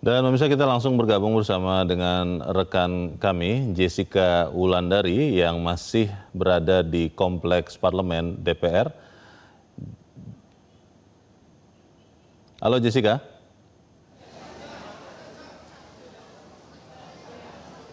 Dan pemirsa, kita langsung bergabung bersama dengan rekan kami Jessica Wulandari yang masih berada di Kompleks Parlemen DPR. Halo Jessica.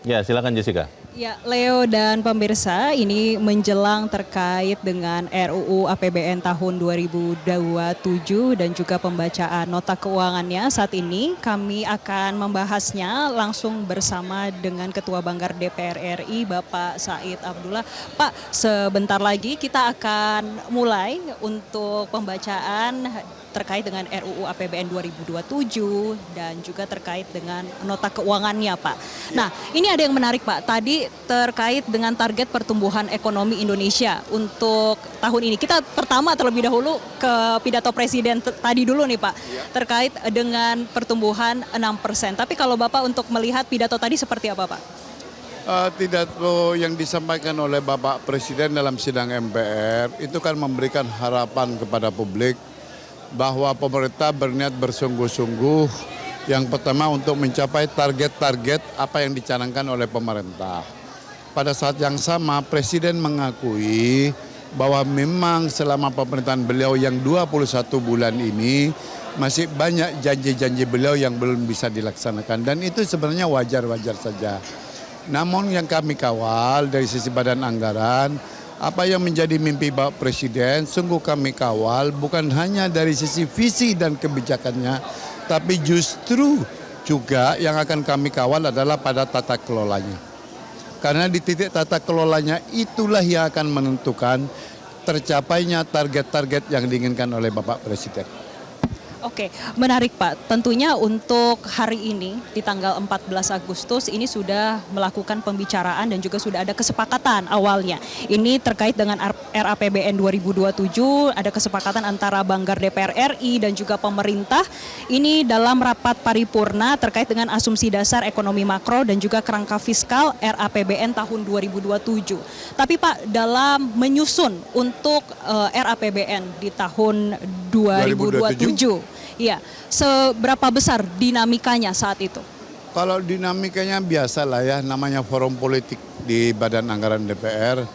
Ya, silakan Jessica. Ya, Leo dan pemirsa, ini menjelang terkait dengan RUU APBN tahun 2027 dan juga pembacaan nota keuangannya. Saat ini kami akan membahasnya langsung bersama dengan Ketua Banggar DPR RI, Bapak Said Abdullah. Pak, sebentar lagi kita akan mulai untuk pembacaan terkait dengan RUU APBN 2027 dan juga terkait dengan nota keuangannya, Pak. Nah, ini ada yang menarik, Pak. Tadi terkait dengan target pertumbuhan ekonomi Indonesia untuk tahun ini. Kita pertama terlebih dahulu ke pidato Presiden tadi dulu nih, Pak. Terkait dengan pertumbuhan 6%. Tapi kalau Bapak untuk melihat pidato tadi seperti apa, Pak? Pidato yang disampaikan oleh Bapak Presiden dalam sidang MPR itu kan memberikan harapan kepada publik bahwa pemerintah berniat bersungguh-sungguh yang pertama untuk mencapai target-target apa yang dicanangkan oleh pemerintah. Pada saat yang sama Presiden mengakui bahwa memang selama pemerintahan beliau yang 21 bulan ini masih banyak janji-janji beliau yang belum bisa dilaksanakan dan itu sebenarnya wajar-wajar saja. Namun yang kami kawal dari sisi badan anggaran, apa yang menjadi mimpi Bapak Presiden, sungguh kami kawal bukan hanya dari sisi visi dan kebijakannya, tapi justru juga yang akan kami kawal adalah pada tata kelolanya. Karena di titik tata kelolanya itulah yang akan menentukan tercapainya target-target yang diinginkan oleh Bapak Presiden. Oke, menarik Pak. Tentunya untuk hari ini di tanggal 14 Agustus ini sudah melakukan pembicaraan dan juga sudah ada kesepakatan awalnya. Ini terkait dengan RAPBN 2027, ada kesepakatan antara Banggar DPR RI dan juga pemerintah. Ini dalam rapat paripurna terkait dengan asumsi dasar ekonomi makro dan juga kerangka fiskal RAPBN tahun 2027. Tapi Pak, dalam menyusun untuk RAPBN di tahun 2027, iya, seberapa besar dinamikanya saat itu? Kalau dinamikanya biasa lah ya, namanya forum politik di Badan Anggaran DPR.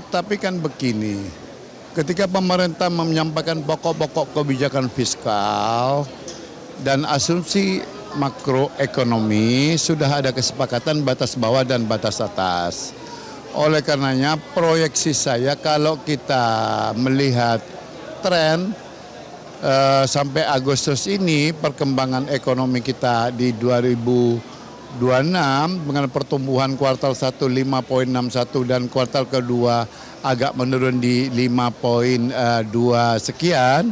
Tapi kan begini, ketika pemerintah menyampaikan pokok-pokok kebijakan fiskal dan asumsi makroekonomi, sudah ada kesepakatan batas bawah dan batas atas. Oleh karenanya proyeksi saya kalau kita melihat tren sampai Agustus ini perkembangan ekonomi kita di 2026 dengan pertumbuhan kuartal 1 5,61 dan kuartal kedua agak menurun di 5,2 sekian,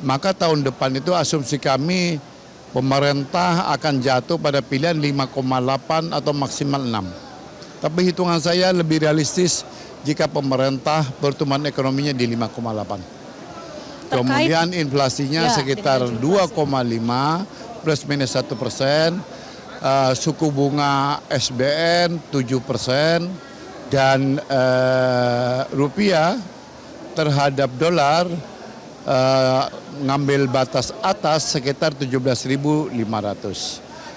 maka tahun depan itu asumsi kami pemerintah akan jatuh pada pilihan 5,8 atau maksimal 6. Tapi hitungan saya lebih realistis jika pemerintah pertumbuhan ekonominya di 5,8. Kemudian inflasinya sekitar 2,5 plus minus 1%, suku bunga SBN 7% dan rupiah terhadap dolar ngambil batas atas sekitar 17.500.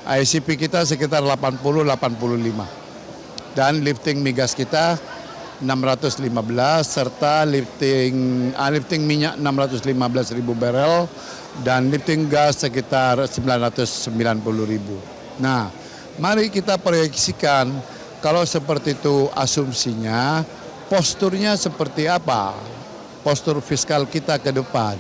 ICP kita sekitar 80-85 dan lifting migas kita 615 serta lifting minyak 615.000 barel dan lifting gas sekitar 990.000. Nah, mari kita proyeksikan kalau seperti itu asumsinya, posturnya seperti apa? Postur fiskal kita ke depan.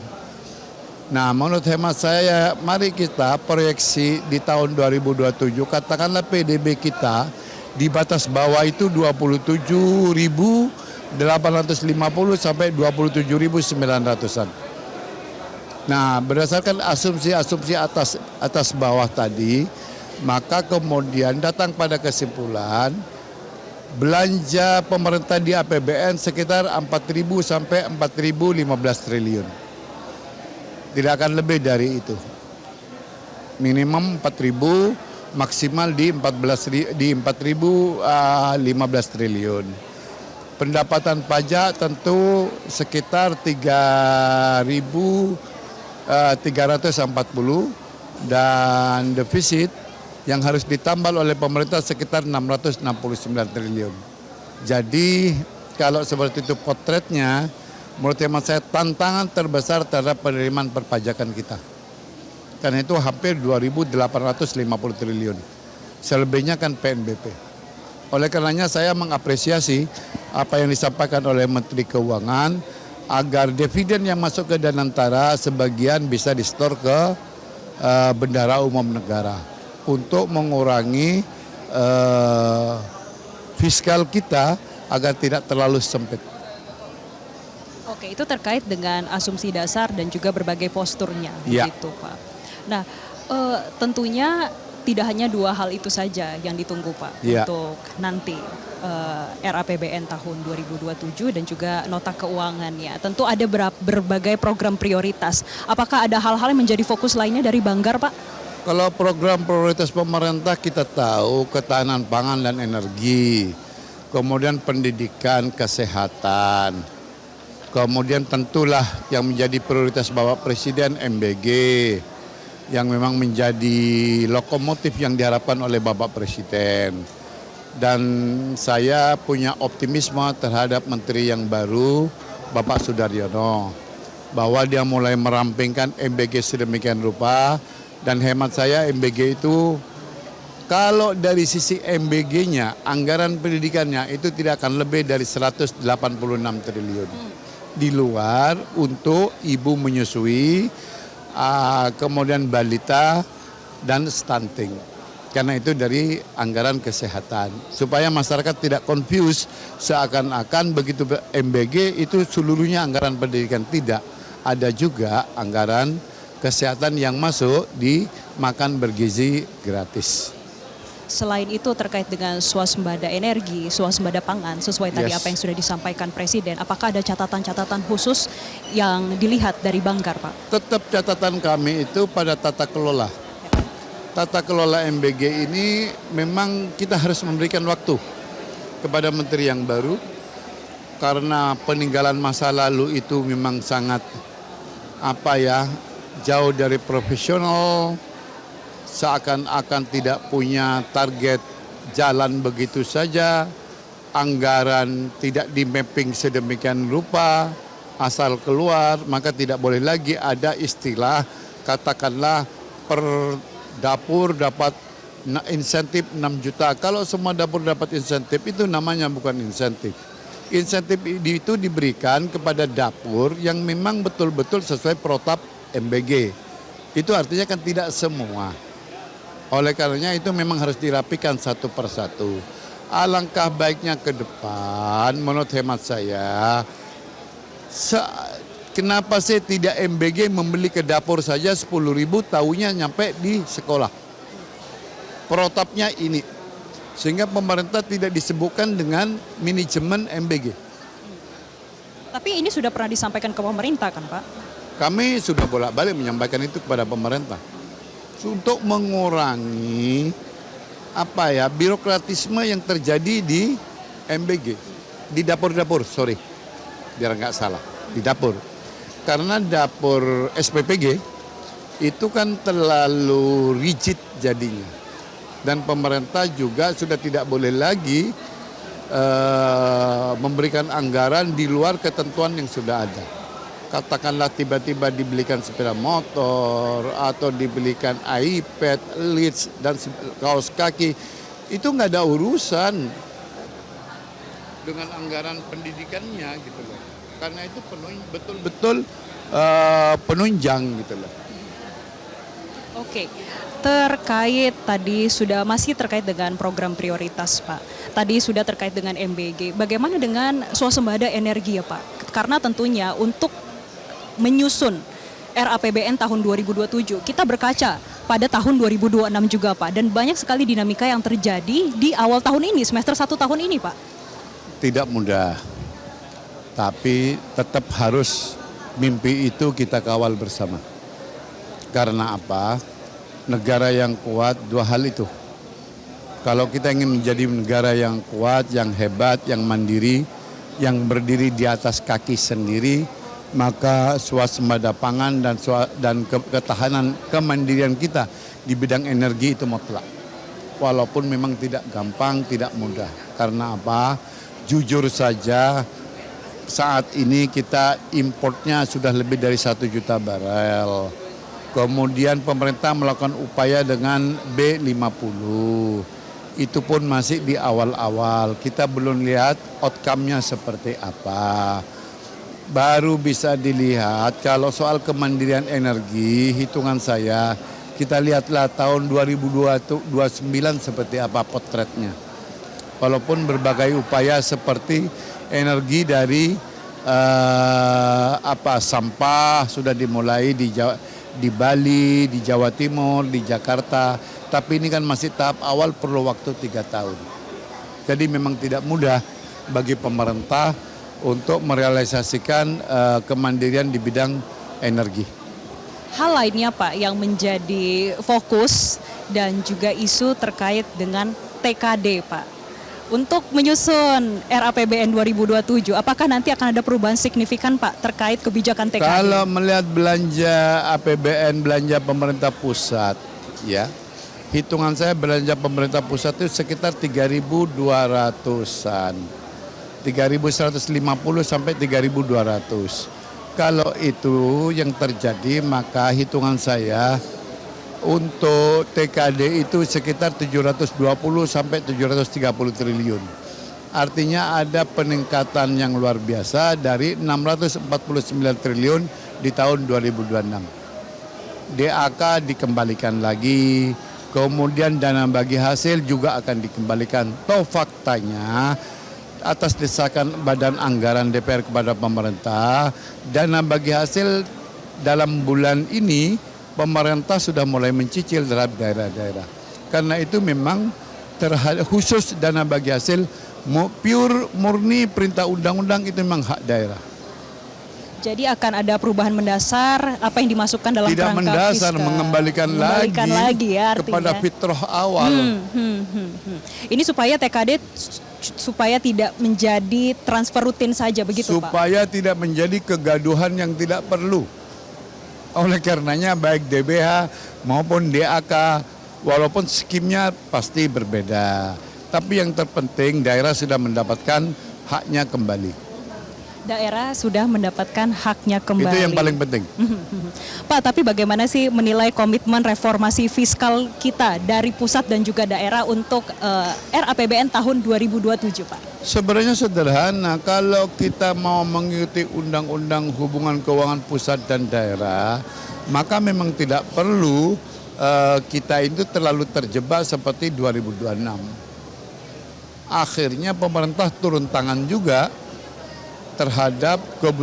Nah, menurut hemat saya, mari kita proyeksi di tahun 2027, katakanlah PDB kita di batas bawah itu 27.850 sampai 27.900-an. Nah, berdasarkan asumsi atas bawah tadi, maka kemudian datang pada kesimpulan belanja pemerintah di APBN sekitar 4.000 sampai 4.015 triliun. Tidak akan lebih dari itu. Minimum 4.000, maksimal di 4.015 triliun. Pendapatan pajak tentu sekitar 3.340 dan defisit yang harus ditambal oleh pemerintah sekitar 669 triliun. Jadi kalau seperti itu potretnya, menurut hemat saya tantangan terbesar terhadap penerimaan perpajakan kita. Karena itu hampir 2.850 triliun. Selebihnya kan PNBP. Oleh karenanya saya mengapresiasi apa yang disampaikan oleh Menteri Keuangan agar dividen yang masuk ke Danantara sebagian bisa disetor ke Bendahara Umum Negara untuk mengurangi fiskal kita agar tidak terlalu sempit. Oke, itu terkait dengan asumsi dasar dan juga berbagai posturnya, Ya. begitu Pak. Nah, tentunya tidak hanya dua hal itu saja yang ditunggu Pak Ya. untuk nanti RAPBN tahun 2027 dan juga nota keuangannya. Tentu ada berbagai program prioritas. Apakah ada hal-hal yang menjadi fokus lainnya dari Banggar Pak? Kalau program prioritas pemerintah kita tahu ketahanan pangan dan energi, kemudian pendidikan, kesehatan, kemudian tentulah yang menjadi prioritas Bapak Presiden MBG, yang memang menjadi lokomotif yang diharapkan oleh Bapak Presiden. Dan saya punya optimisme terhadap Menteri yang baru, Bapak Sudaryono, bahwa dia mulai merampingkan MBG sedemikian rupa, dan hemat saya MBG itu kalau dari sisi MBG-nya, anggaran pendidikannya itu tidak akan lebih dari 186 triliun. Di luar untuk ibu menyusui, kemudian balita dan stunting. Karena itu dari anggaran kesehatan. Supaya masyarakat tidak confuse seakan-akan begitu MBG itu seluruhnya anggaran pendidikan. Tidak. Ada juga anggaran kesehatan yang masuk di makan bergizi gratis. Selain itu terkait dengan swasembada energi, swasembada pangan, sesuai tadi Yes. apa yang sudah disampaikan Presiden, apakah ada catatan-catatan khusus yang dilihat dari Banggar Pak? Tetap catatan kami itu pada tata kelola. Tata kelola MBG ini memang kita harus memberikan waktu kepada menteri yang baru, karena peninggalan masa lalu itu memang sangat jauh dari profesional, seakan-akan tidak punya target jalan begitu saja, anggaran tidak di-mapping sedemikian rupa, asal keluar, maka tidak boleh lagi ada istilah katakanlah per dapur dapat insentif 6 juta. Kalau semua dapur dapat insentif itu namanya bukan insentif. Insentif itu diberikan kepada dapur yang memang betul-betul sesuai protap MBG. Itu artinya kan tidak semua. Oleh karenanya itu memang harus dirapikan satu persatu. Alangkah baiknya ke depan menurut hemat saya, kenapa sih tidak MBG membeli ke dapur saja 10.000 tahunya nyampe di sekolah. Protapnya ini. Sehingga pemerintah tidak disebutkan dengan manajemen MBG. Tapi ini sudah pernah disampaikan ke pemerintah kan Pak? Kami sudah bolak-balik menyampaikan itu kepada pemerintah. Untuk mengurangi birokratisme yang terjadi di MBG, di dapur-dapur, biar nggak salah, di dapur. Karena dapur SPPG itu kan terlalu rigid jadinya, dan pemerintah juga sudah tidak boleh lagi memberikan anggaran di luar ketentuan yang sudah ada. Katakanlah tiba-tiba dibelikan sepeda motor atau dibelikan iPad, leads dan kaos kaki, itu nggak ada urusan dengan anggaran pendidikannya gitu loh. Karena itu betul-betul penunjang gitu loh. Oke, masih terkait dengan program prioritas Pak. Tadi sudah terkait dengan MBG. Bagaimana dengan swasembada energi ya Pak? Karena tentunya untuk menyusun RAPBN tahun 2027, kita berkaca pada tahun 2026 juga Pak. Dan banyak sekali dinamika yang terjadi di awal tahun ini, semester 1 tahun ini Pak. Tidak mudah, tapi tetap harus mimpi itu kita kawal bersama. Karena apa? Negara yang kuat dua hal itu. Kalau kita ingin menjadi negara yang kuat, yang hebat, yang mandiri, yang berdiri di atas kaki sendiri, maka swasembada pangan dan ketahanan kemandirian kita di bidang energi itu mutlak. Walaupun memang tidak gampang, tidak mudah. Karena apa? Jujur saja saat ini kita importnya sudah lebih dari 1 juta barel. Kemudian pemerintah melakukan upaya dengan B50. Itu pun masih di awal-awal. Kita belum lihat outcome-nya seperti apa. Baru bisa dilihat kalau soal kemandirian energi, hitungan saya, kita lihatlah tahun 2029 seperti apa potretnya. Walaupun berbagai upaya seperti energi dari sampah sudah dimulai di Bali, di Jawa Timur, di Jakarta, tapi ini kan masih tahap awal, perlu waktu 3 tahun. Jadi memang tidak mudah bagi pemerintah untuk merealisasikan kemandirian di bidang energi. Hal lainnya Pak yang menjadi fokus dan juga isu terkait dengan TKD Pak. Untuk menyusun RAPBN 2027, apakah nanti akan ada perubahan signifikan Pak terkait kebijakan TKD? Kalau melihat belanja APBN, belanja pemerintah pusat, ya, hitungan saya belanja pemerintah pusat itu sekitar 3.200-an. 3.150 sampai 3.200. Kalau itu yang terjadi, maka hitungan saya untuk TKD itu sekitar 720 sampai 730 triliun. Artinya ada peningkatan yang luar biasa dari 649 triliun di tahun 2026. DAK dikembalikan lagi, kemudian dana bagi hasil juga akan dikembalikan. Toh faktanya atas desakan Badan Anggaran DPR kepada pemerintah, dana bagi hasil dalam bulan ini pemerintah sudah mulai mencicil terhadap daerah-daerah. Karena itu memang khusus dana bagi hasil murni perintah undang-undang itu memang hak daerah. Jadi akan ada perubahan mendasar apa yang dimasukkan dalam tidak kerangka mendasar, fiskal. mengembalikan lagi ya, kepada fitrah awal. Ini supaya TKD supaya tidak menjadi transfer rutin saja begitu Pak? Supaya tidak menjadi kegaduhan yang tidak perlu. Oleh karenanya baik DBH maupun DAK walaupun skimnya pasti berbeda. Tapi yang terpenting daerah sudah mendapatkan haknya kembali. Daerah sudah mendapatkan haknya kembali. Itu yang paling penting. Pak, tapi bagaimana sih menilai komitmen reformasi fiskal kita dari pusat dan juga daerah untuk RAPBN tahun 2027, Pak? Sebenarnya sederhana, kalau kita mau mengikuti undang-undang hubungan keuangan pusat dan daerah, maka memang tidak perlu kita itu terlalu terjebak seperti 2026. Akhirnya pemerintah turun tangan juga terhadap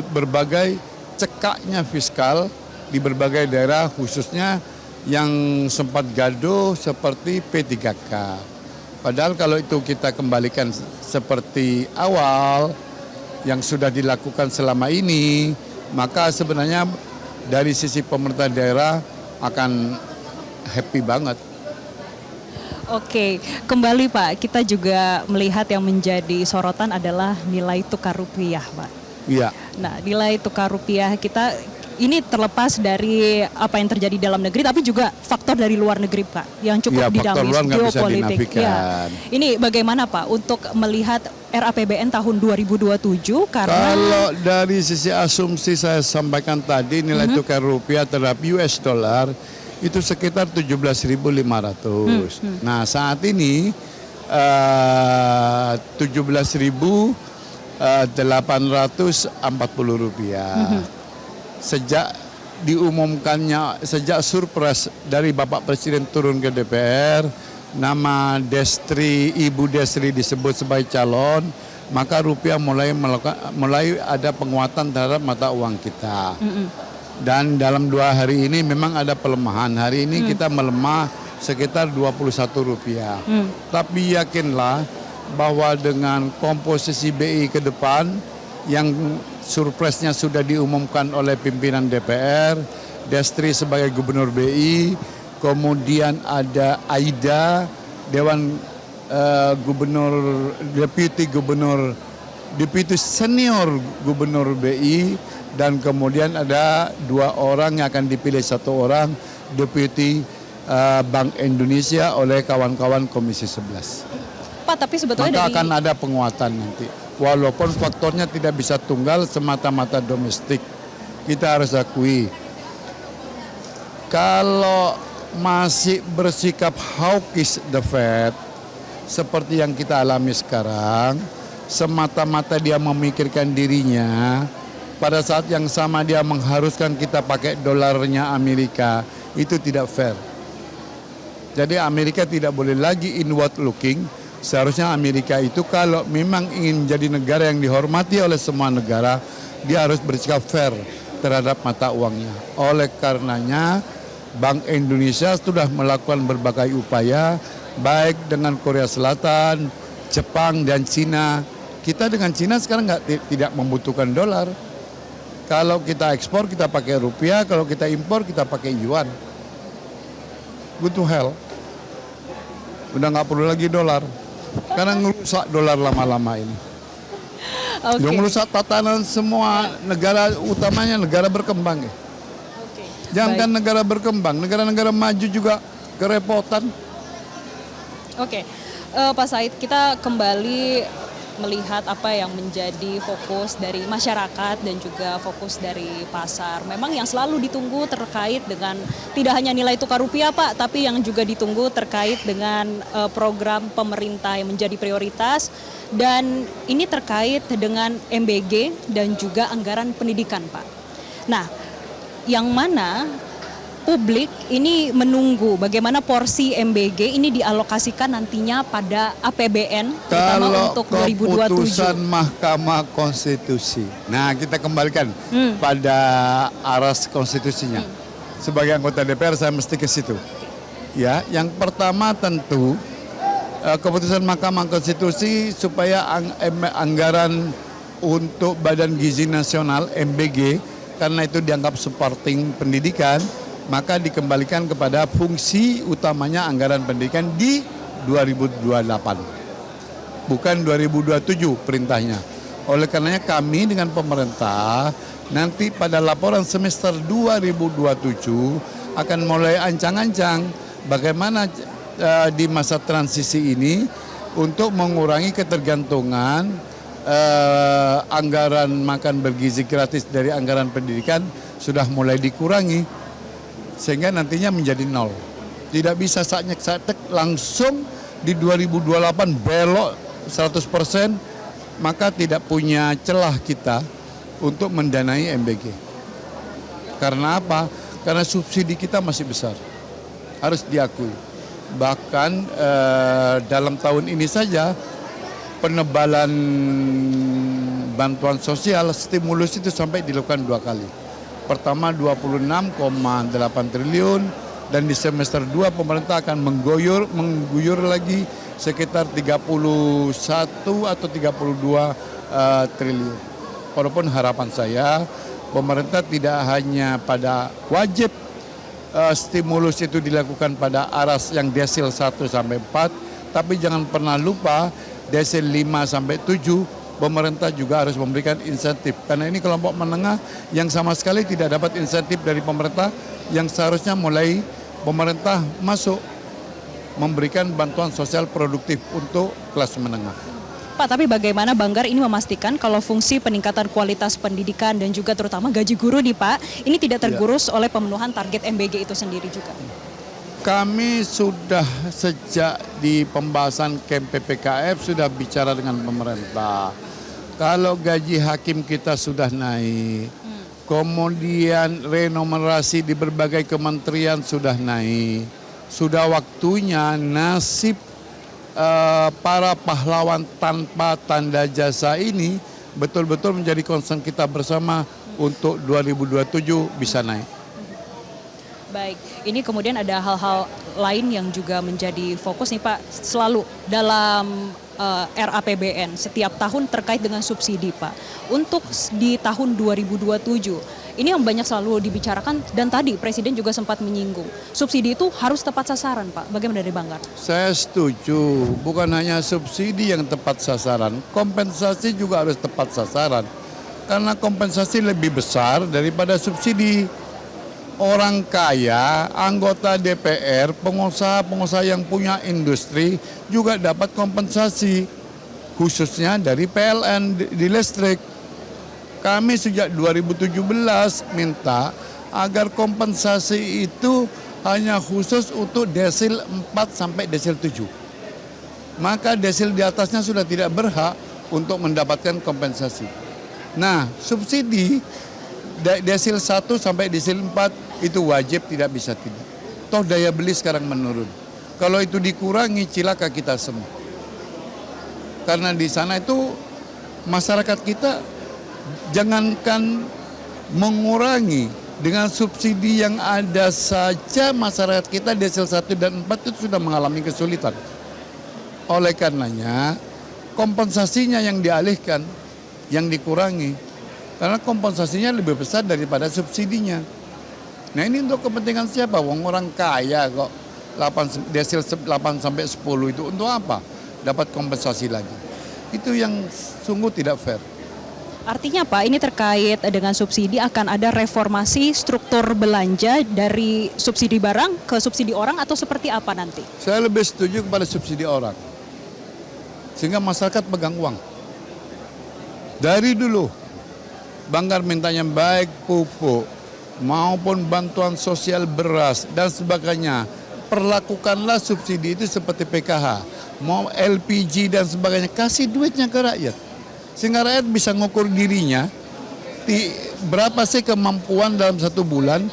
berbagai cekaknya fiskal di berbagai daerah, khususnya yang sempat gaduh seperti P3K. Padahal kalau itu kita kembalikan seperti awal yang sudah dilakukan selama ini, maka sebenarnya dari sisi pemerintah daerah akan happy banget. Oke, kembali Pak, kita juga melihat yang menjadi sorotan adalah nilai tukar rupiah, Pak. Iya. Nah, nilai tukar rupiah kita ini terlepas dari apa yang terjadi dalam negeri, tapi juga faktor dari luar negeri, Pak, yang cukup dinamis, geopolitik. Ya. Ini bagaimana Pak untuk melihat RAPBN tahun 2027? Karena kalau dari sisi asumsi saya sampaikan tadi, nilai tukar rupiah terhadap US dollar itu sekitar 17.500. Nah saat ini 17.840 rupiah. Sejak diumumkannya, sejak surprise dari Bapak Presiden turun ke DPR, nama Ibu Destri disebut sebagai calon, maka rupiah mulai ada penguatan terhadap mata uang kita. Dan dalam 2 hari ini memang ada pelemahan. Hari ini kita melemah sekitar 21 rupiah. Tapi yakinlah bahwa dengan komposisi BI ke depan yang surprise-nya sudah diumumkan oleh pimpinan DPR, Destri sebagai Gubernur BI, kemudian ada Aida, Dewan Deputi Gubernur deputi senior gubernur BI, dan kemudian ada 2 orang yang akan dipilih, 1 orang deputi Bank Indonesia oleh kawan-kawan Komisi 11. Pak, tapi sebetulnya Maka akan ada penguatan nanti. Walaupun faktornya tidak bisa tunggal semata-mata domestik. Kita harus akui, kalau masih bersikap hawkish the Fed, seperti yang kita alami sekarang, semata-mata dia memikirkan dirinya, pada saat yang sama dia mengharuskan kita pakai dolarnya Amerika, itu tidak fair. Jadi Amerika tidak boleh lagi inward looking. Seharusnya Amerika itu kalau memang ingin jadi negara yang dihormati oleh semua negara, dia harus bersikap fair terhadap mata uangnya. Oleh karenanya Bank Indonesia sudah melakukan berbagai upaya, baik dengan Korea Selatan, Jepang, dan Cina. Kita dengan Cina sekarang tidak membutuhkan dolar. Kalau kita ekspor kita pakai rupiah, kalau kita impor kita pakai yuan. Good to hell. Udah nggak perlu lagi dolar. Karena ngerusak dolar lama-lama ini. Oke. Yang merusak tatanan semua negara, utamanya negara berkembang. Oke. Jangan negara berkembang, negara-negara maju juga kerepotan. Oke, Pak Said, kita kembali melihat apa yang menjadi fokus dari masyarakat dan juga fokus dari pasar. Memang yang selalu ditunggu terkait dengan tidak hanya nilai tukar rupiah, Pak, tapi yang juga ditunggu terkait dengan program pemerintah yang menjadi prioritas, dan ini terkait dengan MBG dan juga anggaran pendidikan, Pak. Nah, yang mana publik ini menunggu bagaimana porsi MBG ini dialokasikan nantinya pada APBN, terutama Kalau untuk keputusan 2027. Mahkamah Konstitusi, nah kita kembalikan pada aras konstitusinya. Sebagai anggota DPR saya mesti ke situ. Ya, yang pertama tentu keputusan Mahkamah Konstitusi supaya anggaran untuk Badan Gizi Nasional MBG, karena itu dianggap supporting pendidikan, maka dikembalikan kepada fungsi utamanya anggaran pendidikan di 2028. Bukan 2027 perintahnya. Oleh karenanya kami dengan pemerintah nanti pada laporan semester 2027 akan mulai ancang-ancang bagaimana di masa transisi ini untuk mengurangi ketergantungan anggaran makan bergizi gratis dari anggaran pendidikan sudah mulai dikurangi. Sehingga nantinya menjadi 0. Tidak bisa saat-saat langsung di 2028 belok 100%, maka tidak punya celah kita untuk mendanai MBG. Karena apa? Karena subsidi kita masih besar, harus diakui. Bahkan dalam tahun ini saja penebalan bantuan sosial stimulus itu sampai dilakukan 2 kali. Pertama 26,8 triliun, dan di semester 2 pemerintah akan mengguyur lagi sekitar 31 atau 32 triliun. Walaupun harapan saya pemerintah tidak hanya pada wajib stimulus itu dilakukan pada aras yang desil 1 sampai 4, tapi jangan pernah lupa desil 5 sampai 7 pemerintah juga harus memberikan insentif. Karena ini kelompok menengah yang sama sekali tidak dapat insentif dari pemerintah, yang seharusnya mulai pemerintah masuk memberikan bantuan sosial produktif untuk kelas menengah. Pak, tapi bagaimana Banggar ini memastikan kalau fungsi peningkatan kualitas pendidikan dan juga terutama gaji guru nih Pak, ini tidak tergerus oleh pemenuhan target MBG itu sendiri juga? Kami sudah sejak di pembahasan KEM PPKF sudah bicara dengan pemerintah. Kalau gaji hakim kita sudah naik, kemudian renumerasi di berbagai kementerian sudah naik, sudah waktunya nasib para pahlawan tanpa tanda jasa ini betul-betul menjadi concern kita bersama untuk 2027 bisa naik. Baik, ini kemudian ada hal-hal lain yang juga menjadi fokus nih Pak, selalu dalam RAPBN setiap tahun terkait dengan subsidi Pak. Untuk di tahun 2027, ini yang banyak selalu dibicarakan dan tadi Presiden juga sempat menyinggung, subsidi itu harus tepat sasaran Pak. Bagaimana dari Banggar? Saya setuju, bukan hanya subsidi yang tepat sasaran, kompensasi juga harus tepat sasaran. Karena kompensasi lebih besar daripada subsidi. Orang kaya, anggota DPR, pengusaha-pengusaha yang punya industri juga dapat kompensasi, khususnya dari PLN di listrik. Kami sejak 2017 minta agar kompensasi itu hanya khusus untuk desil 4 sampai desil 7. Maka desil di atasnya sudah tidak berhak untuk mendapatkan kompensasi. Nah, subsidi desil 1 sampai desil 4 itu wajib, tidak bisa tidak. Toh daya beli sekarang menurun. Kalau itu dikurangi, cilaka kita semua. Karena di sana itu masyarakat kita jangankan mengurangi, dengan subsidi yang ada saja masyarakat kita desil 1 dan 4 itu sudah mengalami kesulitan. Oleh karenanya kompensasinya yang dialihkan, yang dikurangi. Karena kompensasinya lebih besar daripada subsidinya. Nah ini untuk kepentingan siapa? Wong orang kaya kok desil 8 sampai 10 itu untuk apa? Dapat kompensasi lagi. Itu yang sungguh tidak fair. Artinya Pak, ini terkait dengan subsidi akan ada reformasi struktur belanja dari subsidi barang ke subsidi orang atau seperti apa nanti? Saya lebih setuju kepada subsidi orang. Sehingga masyarakat pegang uang. Dari dulu, Banggar mintanya baik pupuk maupun bantuan sosial beras dan sebagainya. Perlakukanlah subsidi itu seperti PKH, mau LPG dan sebagainya, kasih duitnya ke rakyat. Sehingga rakyat bisa ngukur dirinya, berapa sih kemampuan dalam 1 bulan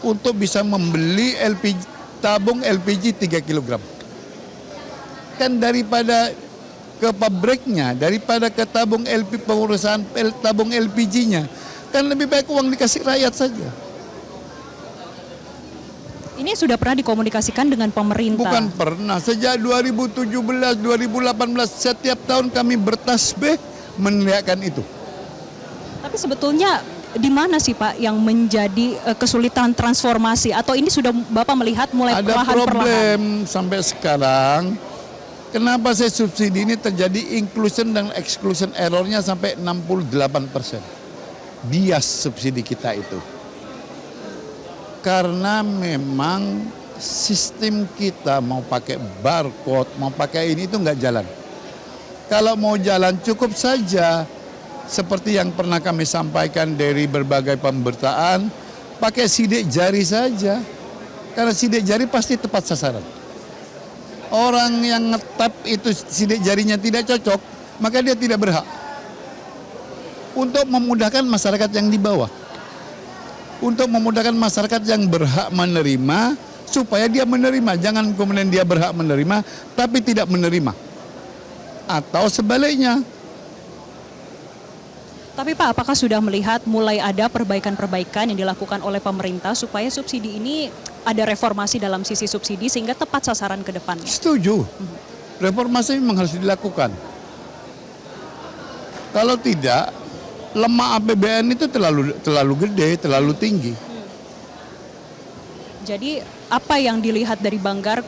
untuk bisa membeli tabung LPG 3 kg. Kan daripada ke pabriknya, daripada ke tabung pengurusan tabung LPG-nya, kan lebih baik uang dikasih rakyat saja. Ini sudah pernah dikomunikasikan dengan pemerintah? Bukan pernah, sejak 2017, 2018 setiap tahun kami bertasbih meneriakkan itu. Tapi sebetulnya di mana sih Pak yang menjadi kesulitan transformasi atau ini sudah Bapak melihat mulai Ada perlahan-perlahan? problem sampai sekarang. Kenapa saya subsidi ini terjadi inclusion dan exclusion errornya sampai 68%. Bias subsidi kita itu. Karena memang sistem kita mau pakai barcode, mau pakai ini itu nggak jalan. Kalau mau jalan cukup saja seperti yang pernah kami sampaikan dari berbagai pemberitaan, pakai sidik jari saja. Karena sidik jari pasti tepat sasaran. Orang yang ngetap itu sidik jarinya tidak cocok, maka dia tidak berhak. Untuk memudahkan masyarakat yang di bawah. Untuk memudahkan masyarakat yang berhak menerima, supaya dia menerima. Jangan kemudian dia berhak menerima, tapi tidak menerima. Atau sebaliknya. Tapi Pak, apakah sudah melihat mulai ada perbaikan-perbaikan yang dilakukan oleh pemerintah supaya subsidi ini ada reformasi dalam sisi subsidi sehingga tepat sasaran ke depannya? Setuju. Reformasi memang harus dilakukan. Kalau tidak, lemak APBN itu terlalu gede, terlalu tinggi. Jadi apa yang dilihat dari Banggar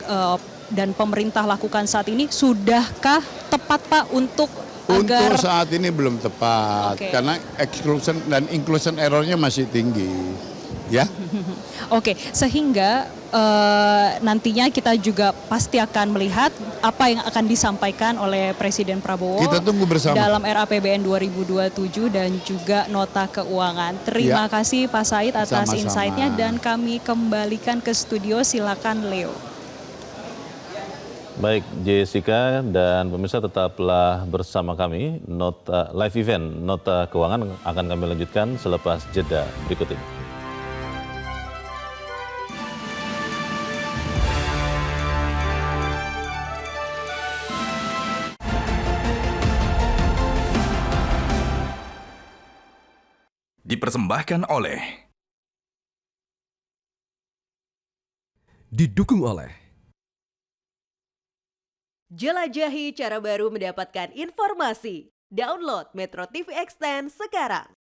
dan pemerintah lakukan saat ini, sudahkah tepat Pak untuk agar... Untuk saat ini belum tepat, karena exclusion dan inclusion errornya masih tinggi. Ya. Oke, sehingga nantinya kita juga pasti akan melihat apa yang akan disampaikan oleh Presiden Prabowo Kita tunggu bersama dalam RAPBN 2027 dan juga nota keuangan. Terima kasih Pak Said atas insight-nya dan kami kembalikan ke studio, silakan Leo. Baik, Jessica dan pemirsa tetaplah bersama kami. Live event Nota Keuangan akan kami lanjutkan selepas jeda berikut ini. Dipersembahkan oleh didukung oleh Jelajahi cara baru mendapatkan informasi. Download Metro TV Extend sekarang.